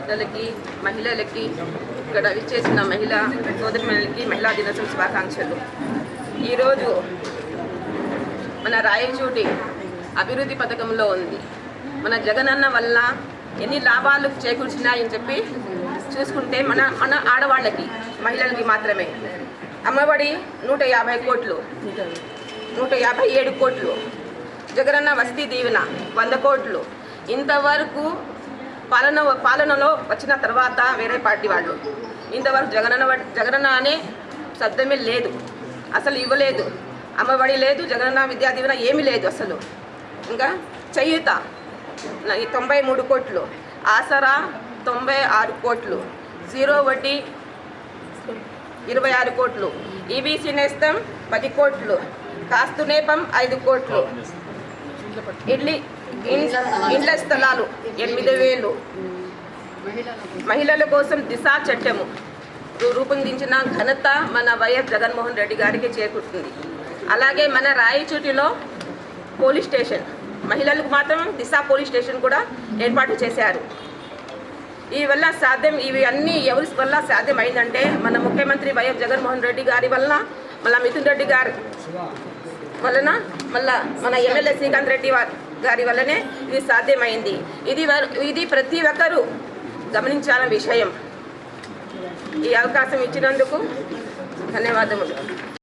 పెద్దలకి మహిళలకి ఇక్కడ విచ్చేసిన మహిళా సోదరిమణులకి మహిళా దినోత్సవ శుభాకాంక్షలు. ఈరోజు మన రాయచోటి అభివృద్ధి పథకంలో ఉంది. మన జగనన్న వల్ల ఎన్ని లాభాలు చేకూర్చినాయని చెప్పి చూసుకుంటే మన ఆడవాళ్ళకి మహిళలకి మాత్రమే అమ్మఒడి 150 కోట్లు, 157 కోట్లు, జగనన్న వసతి దీవెన 100 కోట్లు. ఇంతవరకు పాలనలో వచ్చిన తర్వాత వేరే పార్టీ వాళ్ళు ఇంతవరకు జగనన్న అనే శబ్దమే లేదు, అసలు ఇవ్వలేదు. అమ్మఒడి లేదు, జగనన్న విద్యా దీవెన ఏమీ లేదు అసలు. ఇంకా చేయూత 93 కోట్లు, ఆసరా 96 కోట్లు, జీరో వడ్డీ 26 కోట్లు, ఈబీసీ నేస్తం 10 కోట్లు, కాస్తు నేపం 5 కోట్లు, ఇండ్ల స్థలాలు 8,000, మహిళల కోసం దిశ చట్టము రూపొందించిన ఘనత మన వైఎస్ జగన్మోహన్ రెడ్డి గారికి చేకూరుతుంది. అలాగే మన రాయచోటిలో పోలీస్ స్టేషన్, మహిళలకు మాత్రం దిశ పోలీస్ స్టేషన్ కూడా ఏర్పాటు చేశారు. ఇవి అన్నీ ఎవరి వల్ల సాధ్యమైందంటే మన ముఖ్యమంత్రి వైఎస్ జగన్మోహన్ రెడ్డి గారి వల్ల, మళ్ళీ మిథున్ రెడ్డి గారి వలన, మళ్ళీ మన ఎమ్మెల్యే శ్రీకాంత్ రెడ్డి గారి వల్లనే ఇది సాధ్యమైంది. ఇది ప్రతి ఒక్కరూ గమనించాలని విషయం. ఈ అవకాశం ఇచ్చినందుకు ధన్యవాదములు.